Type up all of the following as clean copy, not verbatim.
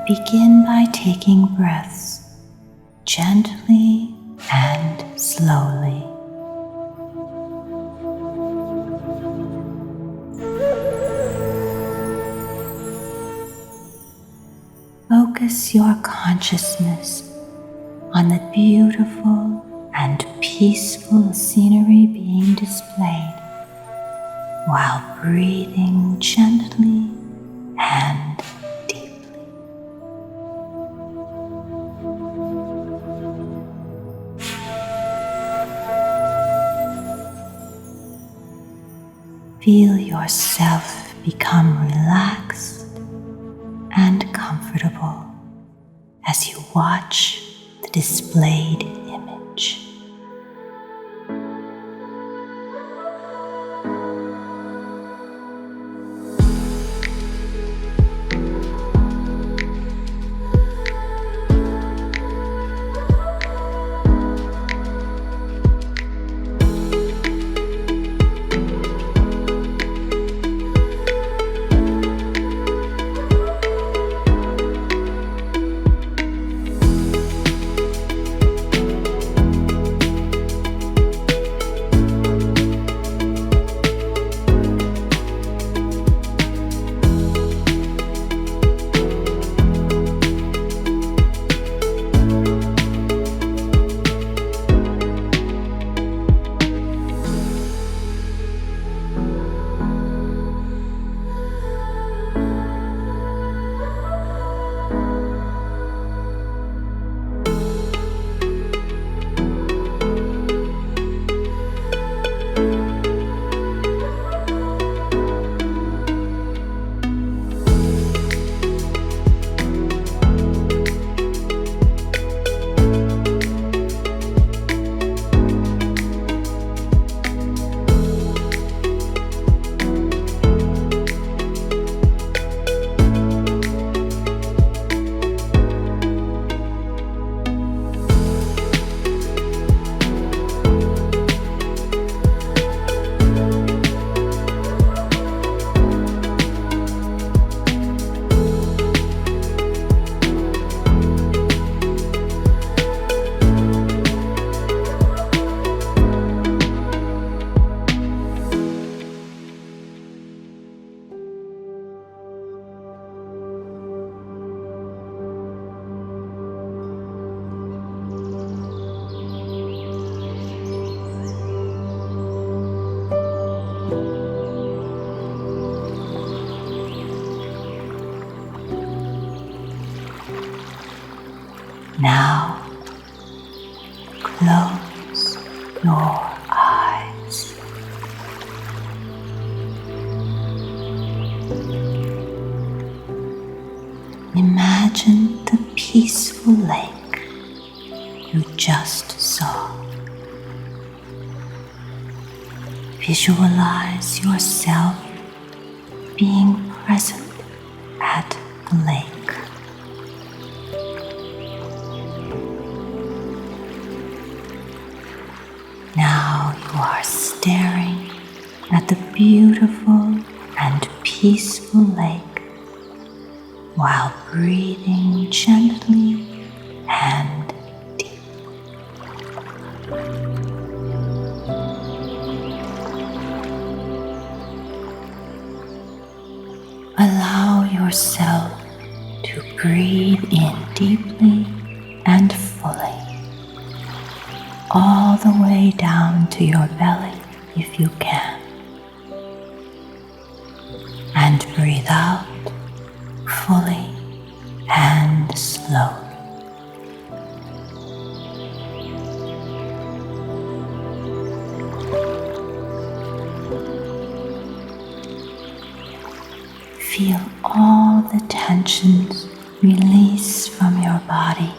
Begin by taking breaths gently and slowly. Focus your consciousness on the beautiful and peaceful scenery being displayed while breathing gently and deeply. Feel yourself become relaxed and comfortable as you watch the displayed image. Now, close your eyes. Imagine the peaceful lake you just saw. Visualize yourself being present at the lake. Now you are staring at the beautiful and peaceful lake while breathing gently and deeply. Allow yourself to breathe in deeply and fully, all the way down to your belly if you can, and breathe out fully and slowly. Feel all the tensions release from your body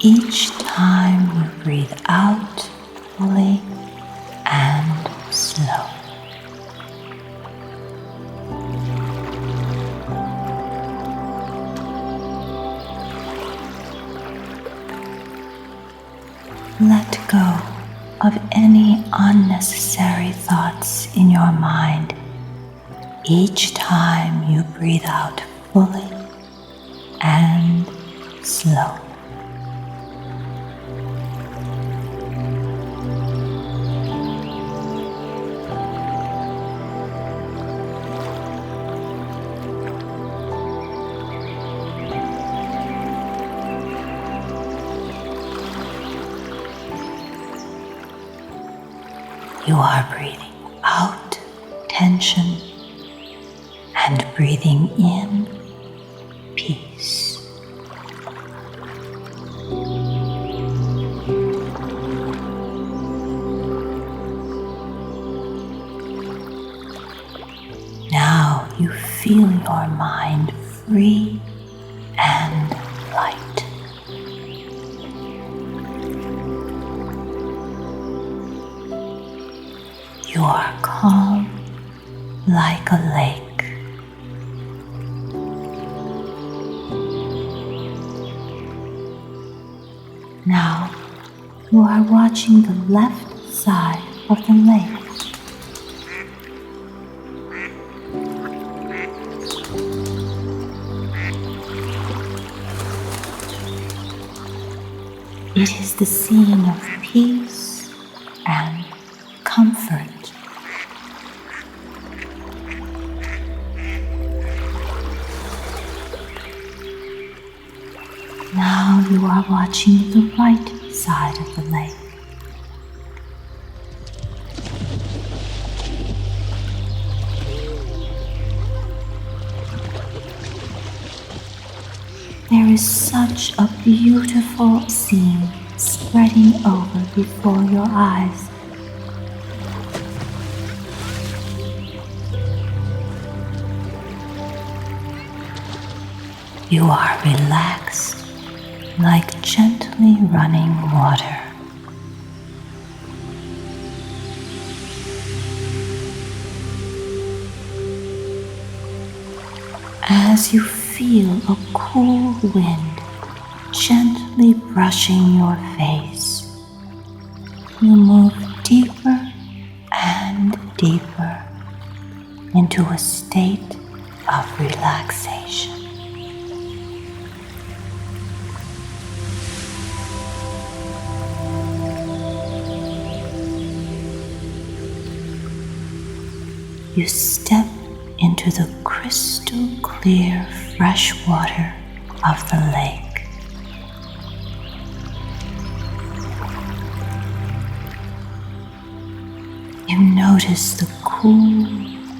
each time you breathe out fully and slowly. Let go of any unnecessary thoughts in your mind each time you breathe out fully and slow. You are breathing out tension and breathing in peace. Now you feel your mind free and light. You are calm like a lake. Now you are watching the left side of the lake. It is the scene of peace and comfort. Now you are watching the right side of the lake. There is such a beautiful scene spreading over before your eyes. You are relaxed like gently running water. As you feel a cool wind gently brushing your face, you move deeper and deeper into a state of relaxation. You step into the crystal clear fresh water of the lake. You notice the cool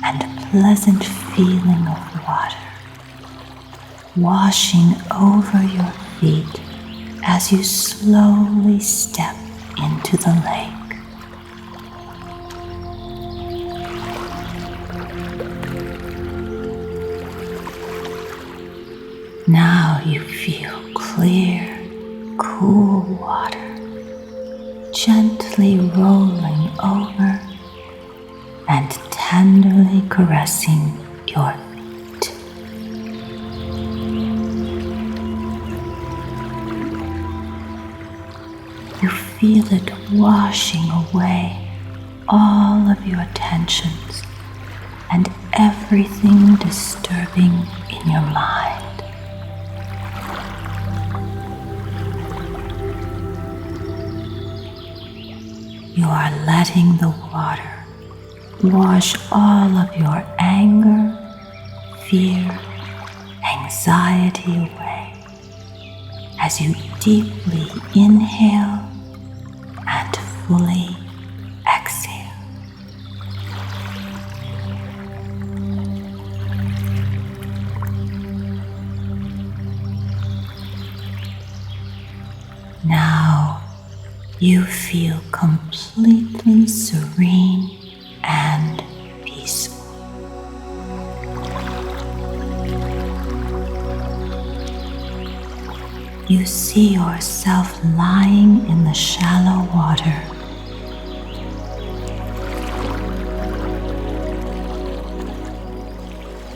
and pleasant feeling of water washing over your feet as you slowly step into the lake. Now you feel clear, cool water gently rolling over and tenderly caressing your feet. You feel it washing away all of your tensions and everything disturbing in your mind. You are letting the water wash all of your anger, fear, anxiety away as you deeply inhale and fully exhale. Now you feel completely serene and peaceful. You see yourself lying in the shallow water.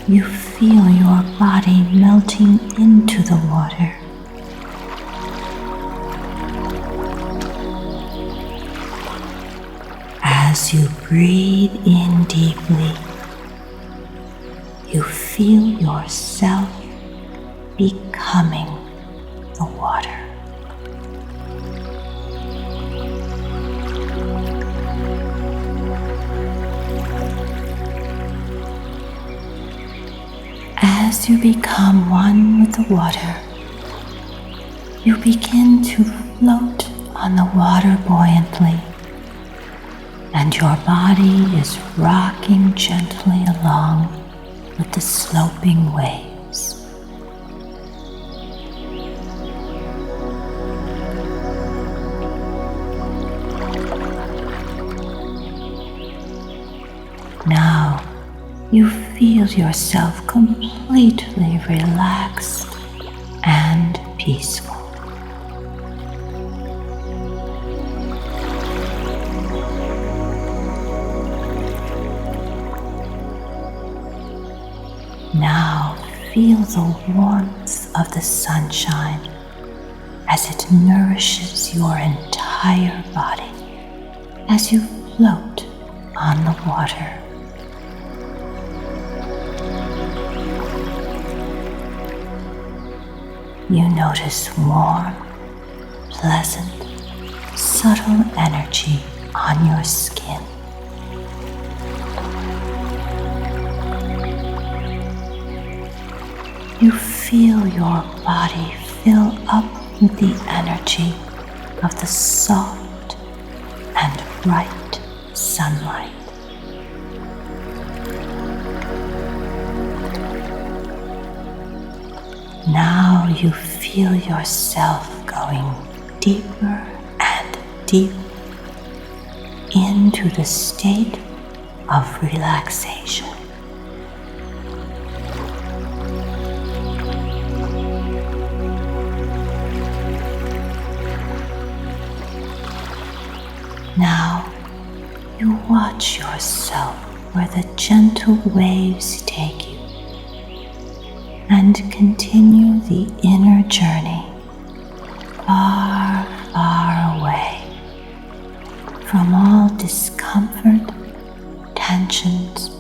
You feel your body melting into the water. As you breathe in deeply, you feel yourself becoming the water. As you become one with the water, you begin to float on the water buoyantly, and your body is rocking gently along with the sloping waves. Now you feel yourself completely relaxed and peaceful. Now feel the warmth of the sunshine as it nourishes your entire body as you float on the water. You notice warm, pleasant, subtle energy on your skin. You feel your body fill up with the energy of the soft and bright sunlight. Now you feel yourself going deeper and deeper into the state of relaxation. Now you watch yourself where the gentle waves take you, and continue the inner journey far, far away from all discomfort, tensions,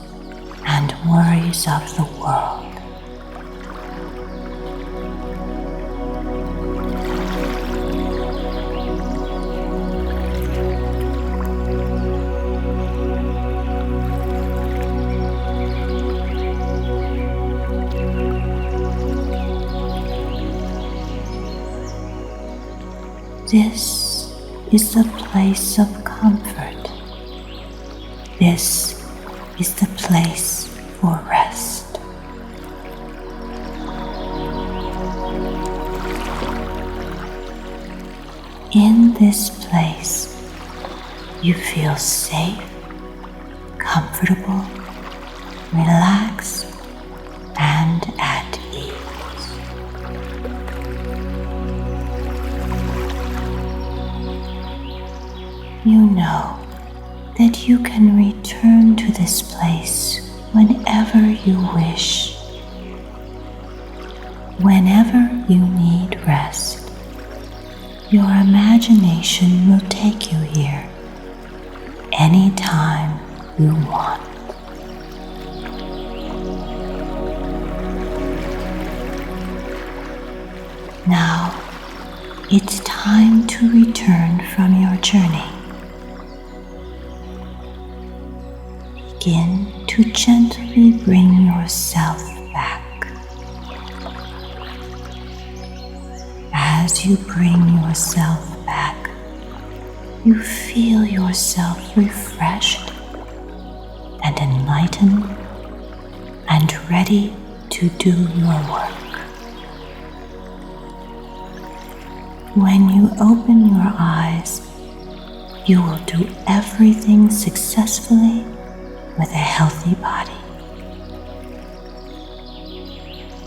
and worries of the world. This is the place of comfort. This is the place for rest. In this place, you feel safe, comfortable, relaxed, and at ease. You know that you can return to this place whenever you wish. Whenever you need rest, your imagination will take you here anytime you want. Now, it's time to return from your journey. Begin to gently bring yourself back. As you bring yourself back, you feel yourself refreshed and enlightened and ready to do your work. When you open your eyes, you will do everything successfully with a healthy body.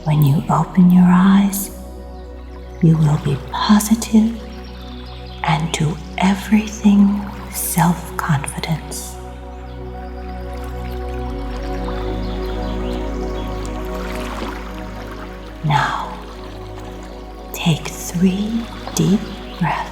When you open your eyes, you will be positive and do everything with self-confidence. Now, take 3 deep breaths.